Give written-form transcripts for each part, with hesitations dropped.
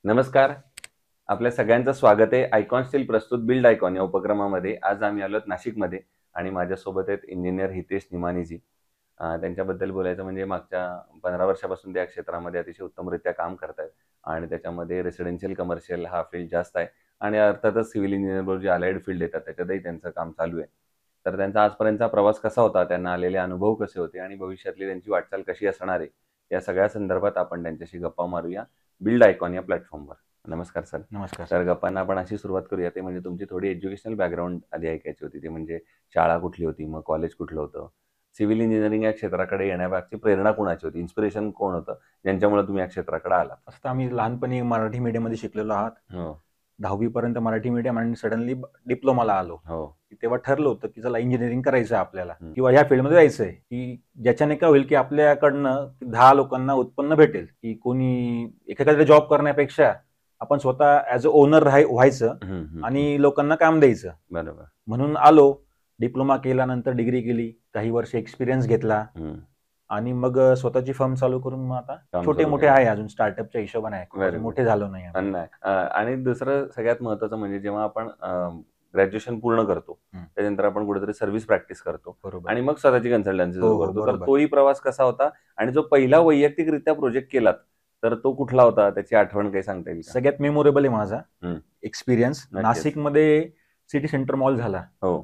नमस्कार. आपल्या सगळ्यांचं स्वागत आहे. आयकॉन स्टील प्रस्तुत बिल्ड आयकॉन या उपक्रमामध्ये. आज आम्ही आलोत नाशिकमध्ये आणि माझ्यासोबत आहेत इंजिनियर हितेश निमानीजी. त्यांच्याबद्दल बोलायचं म्हणजे मागच्या 15 वर्षापासून ते या क्षेत्रामध्ये अतिशय उत्तमरित्या काम करतायत आणि त्याच्यामध्ये रेसिडेन्शियल, कमर्शियल हा फील्ड जास्त आहे आणि अर्थातच सिव्हिल इंजिनिअरबरोबर जे अलाइड फील्ड येतात त्याच्यातही त्यांचं काम चालू आहे. तर त्यांचा आजपर्यंतचा प्रवास कसा होता, त्यांना आलेले अनुभव कसे होते आणि भविष्यातली त्यांची वाटचाल कशी असणार आहे, या सगळ्या संदर्भात आपण त्यांच्याशी गप्पा मारूया बिल्ड आयकॉन या प्लॅटफॉर्मवर. नमस्कार सर. नमस्कार तर गप्पांना आपण अशी सुरुवात करूया, ते म्हणजे तुमची थोडी एज्युकेशनल बॅकग्राऊंड आधी ऐकायची होती. ते म्हणजे शाळा कुठली होती, मग कॉलेज कुठलं होतं, सिव्हिल इंजिनिअरिंग या क्षेत्राकडे येण्यामागची प्रेरणा कोणाची होती, इन्स्पिरेशन कोण होतं, ज्यांच्यामुळे तुम्ही या क्षेत्राकडे आलात? असं तर आम्ही लहानपणी मराठी मीडियममध्ये शिकलेलो आहात. हो 10वी पर्यंत मराठी मीडियम आणि सडनली डिप्लोमाला आलो. हो. तेव्हा ठरलं होतं की चला इंजिनिअरिंग करायचं आहे आपल्याला हं. किंवा ह्या फील्डमध्ये जायचं आहे, की ज्याच्याने काय होईल की आपल्याकडनं 10 लोकांना उत्पन्न भेटेल, की कोणी एखाद्याकडे जॉब करण्यापेक्षा आपण स्वतः ॲज अ ओनर व्हायचं आणि लोकांना काम द्यायचं. बरोबर. म्हणून आलो. डिप्लोमा केला, नंतर डिग्री केली, काही वर्ष एक्सपिरियन्स घेतला आणि मग स्वतःची फर्म चालू करून मग आता काम छोटे सुरू मोठे केलं. आहे, अजून स्टार्टअपच्या हिशोबाने आहे, Very अजून good. मोठे झालो नाही आम्ही. नाही. आणि दुसरं सगळ्यात महत्त्वाचं म्हणजे जेव्हा आपण ग्रॅज्युएशन पूर्ण करतो, त्याच्यानंतर आपण कुठेतरी सर्व्हिस प्रॅक्टिस करतो बरोबर. आणि मग स्वतःची कन्सल्टन्सी हो, सुरू हो, करतो. तर बरोबर. तोही प्रवास कसा होता आणि जो पहिला वैयक्तिकरित्या प्रोजेक्ट केलात, तर तो कुठला होता? त्याची आठवण काही सांगता येईल का? सगळ्यात मेमोरेबल आहे माझा हं. एक्सपिरियन्स. नक्कीच. नाशिकमध्ये सिटी सेंटर मॉल झाला, हो,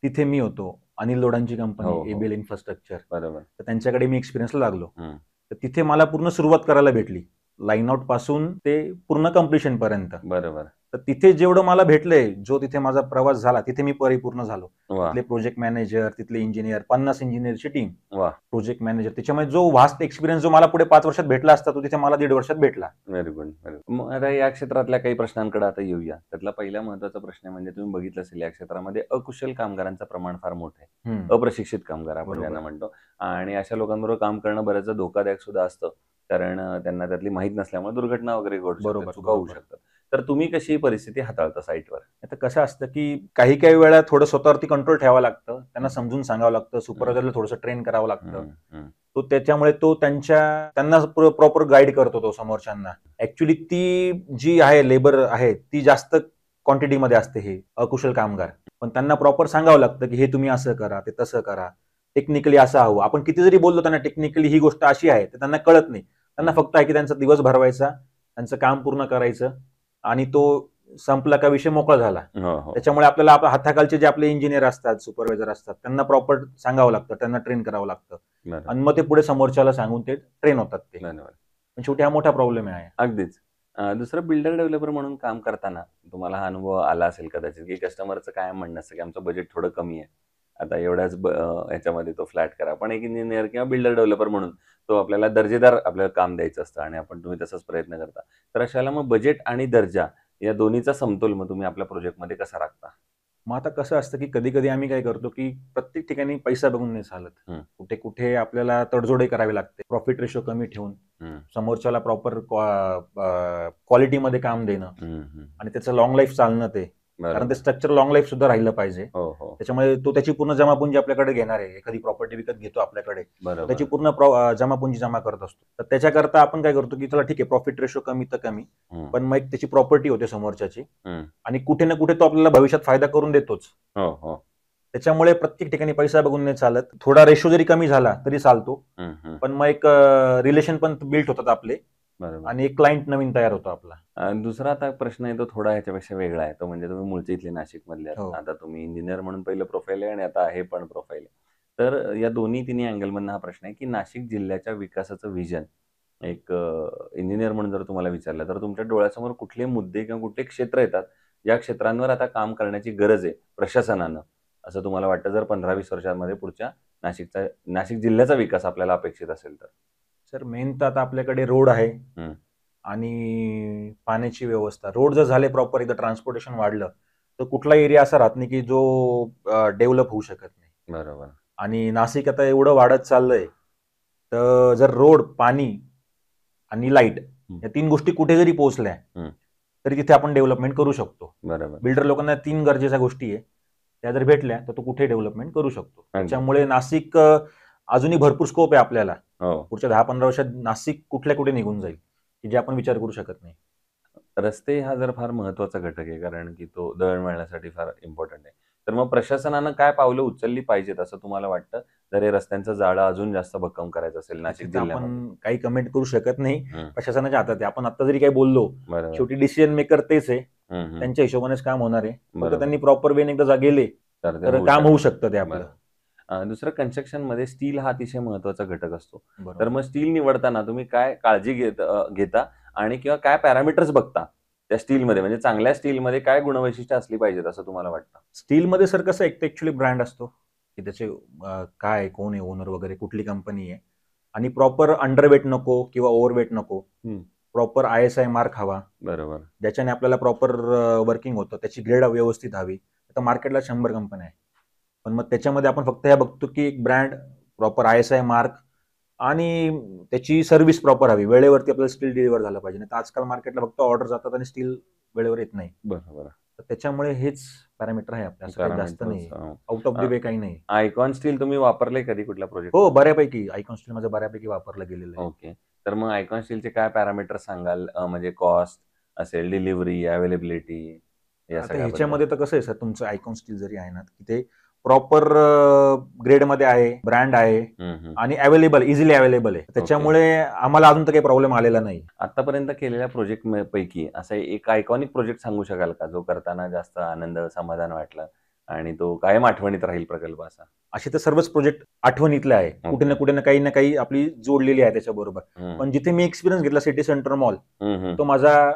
तिथे मी होतो. अनिल लोढांची हो, कंपनी हो. एबीएल इन्फ्रास्ट्रक्चर, बरोबर. तर त्यांच्याकडे मी एक्सपिरियन्सला लागलो. हं. तर तिथे मला पूर्ण सुरुवात करायला भेटली, लाईन आउट पासून ते पूर्ण कम्प्लिशन पर्यंत. बरोबर. तर तिथे जेवढं मला भेटलंय, जो तिथे माझा प्रवास झाला, तिथे मी परिपूर्ण झालो. वाह! तिथले प्रोजेक्ट मॅनेजर, तिथले इंजिनियर, 50 इंजिनियरची टीम, वाह! Project manager. त्याच्यामुळे जो व्हास्ट एक्सपिरियन्स जो मला पुढे 5 वर्षात भेटला असता, तो तिथे मला 1.5 वर्षात भेटला. Very good, very good. मग आता या क्षेत्रातल्या काही प्रश्नांकडे आता येऊया. त्यातला पहिला महत्त्वाचा प्रश्न म्हणजे तुम्ही बघितलं असेल या क्षेत्रामध्ये अकुशल कामगारांचं प्रमाण फार मोठं आहे. अप्रशिक्षित कामगार आपण बरोबर. ज्यांना म्हणतो आणि अशा लोकांबरोबर काम करणं बऱ्याचदा धोकादायक सुद्धा असतं. कारण त्यांना त्यातली माहीत नसल्यामुळे दुर्घटना वगैरे घडू शकतात, बरोबर, चुका होऊ बरोबर. शकतात. तर तुम्ही कशी ही परिस्थिती हाताळता साईटवर? आता कसं असतं, की काही वेळा थोडं स्वतःवरती कंट्रोल ठेवावं लागतं. त्यांना समजून सांगावं लागतं. सुपरवायझरला थोडंसं ट्रेन करावं लागतं. त्याच्यामुळे त्यांना प्रॉपर गाईड करतो तो समोरच्यांना. ऍक्च्युली ती जी आहे लेबर आहे, ती जास्त क्वांटिटीमध्ये असते हे अकुशल कामगार. पण त्यांना प्रॉपर सांगावं लागतं, की हे तुम्ही असं करा, ते तसं करा. टेक्निकली असं हवं. आपण किती जरी बोललो त्यांना टेक्निकली ही गोष्ट अशी आहे, तर त्यांना कळत नाही. त्यांना फक्त आहे की त्यांचा दिवस भरवायचा, त्यांचं काम पूर्ण करायचं आणि तो संपला का विषय मोकळा झाला. हो, हो. त्याच्यामुळे आपल्याला हाताखालचे जे आपले इंजिनियर असतात, सुपरवायझर असतात, त्यांना प्रॉपर सांगावं लागतं, त्यांना ट्रेन करावं लागतं बरोबर. आणि मग ते पुढे समोरच्याला सांगून ते ट्रेन होतात ते. धन्यवाद. पण शेवटी हा मोठा प्रॉब्लेम आहे. अगदीच. दुसरं बिल्डर डेव्हलपर म्हणून काम करताना तुम्हाला हा अनुभव आला असेल कदाचित, की कस्टमरचं कायम म्हणणं असतं, की आमचं बजेट थोडं कमी आहे. आता एवढ्याच ह्याच्यामध्ये तो फ्लॅट करा. पण एक इंजिनिअर किंवा बिल्डर डेव्हलपर म्हणून तो आपल्याला दर्जेदार आपल्याला काम द्यायचं असतं आणि तुम्ही तसाच प्रयत्न करता. तर अशा वेळेला मग बजेट आणि दर्जा या दोन्हीचा समतोल मग तुम्ही आपल्या प्रोजेक्टमध्ये कसा राखता? मग आता कसं असतं, की कधी-कधी आम्ही काय करतो, की प्रत्येक ठिकाणी पैसा बघून नाही चालत. कुठे-कुठे आपल्याला तडजोडही करावी लागते. प्रॉफिट रेशो कमी ठेवून समोरच्याला प्रॉपर क्वालिटीमध्ये काम देणं आणि त्याचं लॉंग लाईफ चालणं ते. कारण ते स्ट्रक्चर लॉंग लाईफ सुद्धा राहिलं पाहिजे. त्याच्यामुळे तो त्याची पूर्ण जमापुंजी आपल्याकडे घेणार आहे. एखादी प्रॉपर्टी विकत घेतो आपल्याकडे, त्याची पूर्ण जमापुंजी जमा करत असतो. तर त्याच्याकरता आपण काय करतो, की चला ठीक आहे, प्रॉफिट रेशो कमी तर कमी, पण मग एक त्याची प्रॉपर्टी होते समोरच्याची आणि कुठे ना कुठे तो आपल्याला भविष्यात फायदा करून देतोच. त्याच्यामुळे प्रत्येक ठिकाणी पैसा बघून नाही चालत. थोडा रेशो जरी कमी झाला तरी चालतो, पण मग एक रिलेशन पण बिल्ड होतात आपले आणि एक क्लायंट नवीन तयार होतो आपला. दुसरा आता प्रश्न आहे तो थोडा ह्याच्यापेक्षा वेगळा आहे. तो म्हणजे तुम्ही मूळचे इथले नाशिकमधले हो. आता तुम्ही इंजिनियर म्हणून पहिलं प्रोफाईल आहे आणि आता हे पण प्रोफाईल आहे. तर या तिन्ही अँगलमधनं हा प्रश्न आहे, की नाशिक जिल्ह्याच्या विकासाचं व्हिजन एक इंजिनियर म्हणून जर तुम्हाला विचारलं, तर तुमच्या डोळ्यासमोर कुठले मुद्दे किंवा कुठले क्षेत्र येतात, या क्षेत्रांवर आता काम करण्याची गरज आहे प्रशासनानं, असं तुम्हाला वाटतं जर 15-20 वर्षांमध्ये पुढच्या नाशिक जिल्ह्याचा विकास आपल्याला अपेक्षित असेल तर? सर मेन तर आता आपल्याकडे रोड आहे आणि पाण्याची व्यवस्था. रोड जर झाले प्रॉपर, एकदा ट्रान्सपोर्टेशन वाढलं तर कुठला एरिया असा राहत नाही की जो डेव्हलप होऊ शकत नाही. बरोबर. आणि नाशिक आता एवढं वाढत चाललंय, तर जर रोड, पाणी आणि लाईट या 3 गोष्टी कुठे जरी पोहोचल्या तरी तिथे आपण डेव्हलपमेंट करू शकतो. बरोबर. बिल्डर लोकांना 3 गरजेच्या गोष्टी आहे, त्या जर भेटल्या तर तो कुठे डेव्हलपमेंट करू शकतो. त्याच्यामुळे नाशिक अजूनही भरपूर स्कोप आहे आपल्याला. पुढच्या 10-15 वर्षात नाशिक कुठल्या कुठे निघून जाईल, की जे आपण विचार करू शकत नाही. रस्ते हा जर फार महत्वाचा घटक आहे, कारण की तो दळणवळणासाठी फार इम्पॉर्टंट आहे. तर मग प्रशासनानं काय पावलं उचलली पाहिजेत असं तुम्हाला वाटतं? जर हे रस्त्यांचं जाळं अजून जास्त भक्कम करायचं असेल त्याची नाशिक तर जिल्ह्यामध्ये? आपण काही कमेंट करू शकत नाही. हं, प्रशासनाच्या हातात आहे. आपण आता जरी काही बोललो, बरोबर. शेवटी डिसिजन मेकर तेच आहे. हं, हं. त्यांच्या हिशोबानेच काम होणार आहे. फक्त बरोबर. त्यांनी प्रॉपर वेने एकदा गेले, तर ते तर होऊ काम होऊ शकतं. शकतं ते आपलं. बरोबर. दुसरं कन्स्ट्रक्शनमध्ये स्टील हा अतिशय महत्त्वाचा घटक असतो. तर बरोबर. मग स्टील निवडताना तुम्ही काय काळजी घेता आणि किंवा काय पॅरामीटर्स बघता त्या स्टीलमध्ये? म्हणजे चांगल्या स्टीलमध्ये काय गुणवैशिष्ट्य असली पाहिजेत असं तुम्हाला वाटतं? स्टीलमध्ये सर कसं एक तर ॲक्चुअली ब्रँड असतो, की त्याचे काय आहे, कोण आहे ओनर वगैरे, कुठली कंपनी आहे आणि प्रॉपर अंडरवेट नको किंवा ओव्हरवेट नको. हं. प्रॉपर ISI मार्क हवा, बरोबर. ज्याच्याने आपल्याला प्रॉपर वर्किंग होतं. त्याची ग्रेड व्यवस्थित हवी. आता मार्केटला 100 कंपन्या आहेत. पण मग त्याच्यामध्ये आपण फक्त हे बघतो, की एक ब्रँड, प्रॉपर ISI मार्क आणि त्याची सर्व्हिस प्रॉपर हवी. वेळेवरती आपल्याला स्टील डिलिव्हर झालं पाहिजे. नाही तर आजकाल मार्केटला फक्त ऑर्डर जातात आणि स्टील वेळेवर येत नाही. बरोबर. तर त्याच्यामुळे हेच पॅरामीटर आहे आपलं. असं काही जास्त पॅरामीटर्स नाही. आउट ऑफ द वे काही नाही. आयकॉन स्टील तुम्ही वापरलंय कधी कुठल्या हो, प्रोजेक्टमध्ये? बऱ्यापैकी आयकॉन स्टील माझं बऱ्यापैकी वापरलं गेलेलं आहे. ओके. तर मग आयकॉन स्टीलचे काय पॅरामीटर्स सांगाल? म्हणजे कॉस्ट असेल, डिलिव्हरी, अवेलेबिलिटी या आता सगळ्याबद्दल? ह्याच्यामध्ये तर कसं आहे सर, तुमचं आयकॉन स्टील जरी आहे ना, की ते प्रॉपर ग्रेडमध्ये आहे, ब्रँड आहे हं, हं. आणि इझिली अवेलेबल आहे. त्याच्यामुळे आम्हाला अजून तर काही प्रॉब्लेम आलेला नाही. आतापर्यंत केलेल्या प्रोजेक्ट पैकी असा एक आयकॉनिक प्रोजेक्ट सांगू शकाल का, जो करताना जास्त आनंद, समाधान वाटलं आणि तो कायम आठवणीत राहील प्रकल्प असा? असे तर सर्वच प्रोजेक्ट आठवणीतले आहे. कुठे ना काही आपली जोडलेली आहे त्याच्याबरोबर. हं. पण जिथे मी एक्सपिरियन्स घेतला सिटी सेंटर मॉल, हं, हं. तो माझा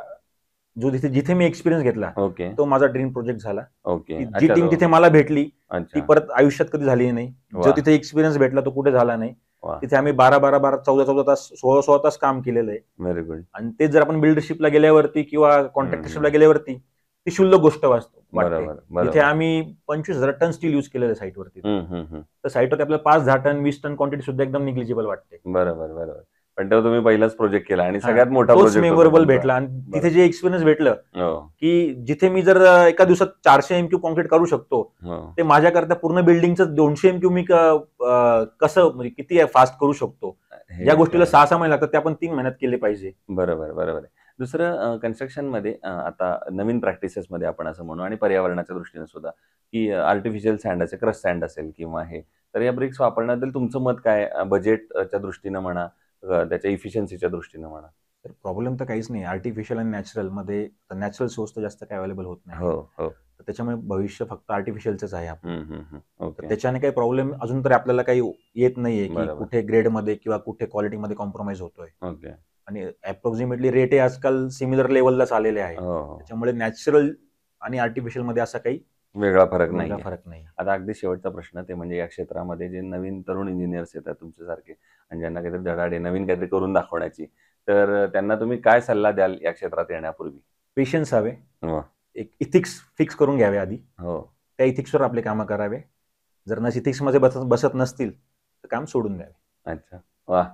जो जिथे मी एक्सपिरियन्स घेतला, ओके, तो माझा ड्रीम प्रोजेक्ट झाला. ओके. की जी अच्छा टीम तो तिथे मला भेटली, ती अच्छा. परत आयुष्यात कधी झाली नाही. जो वाह! तिथे एक्सपिरियन्स भेटला तो कुठे झाला नाही. वाह! तिथे आम्ही 12 14 तास, 16 तास काम केलेलं आहे. Very good. आणि तेच जर आपण बिल्डरशिपला गेल्यावरती किंवा कॉन्ट्रॅक्टरशिपला गेल्यावरती ती क्षुल्लक गोष्ट वाटते. बरोबर, जिथे बरोबर. आम्ही 25,000 टन स्टील यूज केलेलं आहे साईटवरती. हं, हं, हं. तर साईटवरती आपल्याला 5-10 टन, 20 टन क्वांटिटी सुद्धा एकदम निग्लिजिबल वाटते. बरोबर, बरोबर. पण तो तुम्ही पहिलाच प्रोजेक्ट केला आणि हां, सगळ्यात मोठा तोच प्रोजेक्ट होता मेमोरेबल तुमचा. भेटला आणि तिथे बरोबर. जे एक्सपिरियन्स भेटलं, हो, की जिथे मी जर एका दिवसात 400 MQ कॉन्क्रीट करू शकतो, हो. ते माझ्याकरता पूर्ण बिल्डिंगचं 200 MQ मी कसं म्हणजे किती फास्ट करू शकतो. हे ज्या गोष्टीला 6-6 महिने लागतात, ते आपण 3 महिन्यात केले पाहिजे. बरोबर, बरोबर आहे. दुसरं कन्स्ट्रक्शनमध्ये आता नवीन प्रॅक्टिसेसमध्ये आपण असं म्हणू आणि पर्यावरणाच्या दृष्टीने सुद्धा, की आर्टिफिशियल सँड असेल, क्रश सँड असेल किंवा हे, तर या ब्रिक्स वापरण्याबद्दल तुमचं मत काय? बजेटच्या दृष्टीनं म्हणा, त्याच्या इफिशियन्सीच्या दृष्टीनं म्हणा. तर प्रॉब्लेम तर काहीच नाही. आर्टिफिशियल आणि नॅचरलमध्ये नॅचरल सोर्स तर जास्त काही अवेलेबल होत नाही. हो, हो. तर त्याच्यामुळे भविष्य फक्त आर्टिफिशियलचंच आहे आपलं. हं, हं, हं. तर ओके. त्याच्याने काही प्रॉब्लेम अजून तरी आपल्याला काही येत नाहीये, की बरोबर. कुठे ग्रेडमध्ये किंवा कुठे क्वालिटीमध्ये कॉम्प्रोमाइज होतोय. ओके. आणि अप्रॉक्सिमेटली रेटही आजकाल सिमिलर लेव्हललाच आलेले आहे. हो, हो. त्याच्यामुळे नॅचरल आणि आर्टिफिशियलमध्ये असा काही वेगळा फरक वेगळा नाहीये. फरक नाही. आता अगदी शेवटचा प्रश्न ते म्हणजे या क्षेत्रामध्ये जे नवीन तरुण इंजिनिअर्स येतात तुमच्यासारखे आणि ज्यांना काहीतरी धडाड आहे, नवीन काहीतरी करून दाखवण्याची, तर त्यांना तुम्ही काय सल्ला द्याल या क्षेत्रात येण्यापूर्वी? पेशन्स हवे. वाह! एक इथिक्स फिक्स करून घ्यावे आधी. हो. त्या इथिक्सवर आपले कामं करावे. जर इथिक्समध्ये बसत नसतील, तर काम सोडून द्यावे. अच्छा. वाह!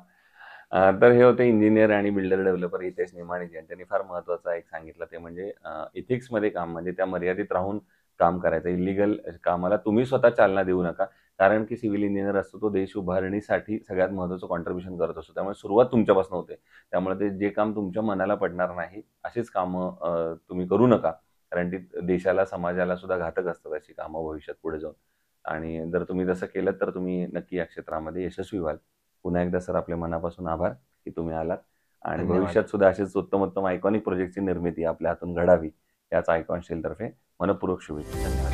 तर हे होते इंजिनिअर आणि बिल्डर डेव्हलपर हितेश निमाणीजी आणि त्यांनी फार महत्त्वाचं एक सांगितलं ते म्हणजे इथिक्समध्ये काम म्हणजे त्या मर्यादित राहून काम करायचं. इल्लीगल कामाला तुम्ही स्वतः चालना देऊ नका. कारण की सिव्हिल इंजिनिअर असतो तो देश उभारणीसाठी सगळ्यात महत्त्वाचं कॉन्ट्रिब्युशन करत असतो. त्यामुळे सुरुवात तुमच्यापासून होते. त्यामुळे ते जे काम तुमच्या मनाला पडणार नाही, अशीच कामं तुम्ही करू नका. कारण ती देशाला, समाजाला सुद्धा घातक असतात अशी कामं भविष्यात पुढे जाऊन. आणि जर तुम्ही तसं केलं तर तुम्ही नक्की या क्षेत्रामध्ये यशस्वी व्हाल. पुन्हा एकदा सर आपल्या मनापासून आभार की तुम्ही आलात आणि धन्यवाद. भविष्यात सुद्धा असेच उत्तम आयकॉनिक प्रोजेक्टची निर्मिती आपल्या हातून घडावी याच आयकॉन स्टीलतर्फे मनःपूर्वक शुभेच्छा. धन्यवाद.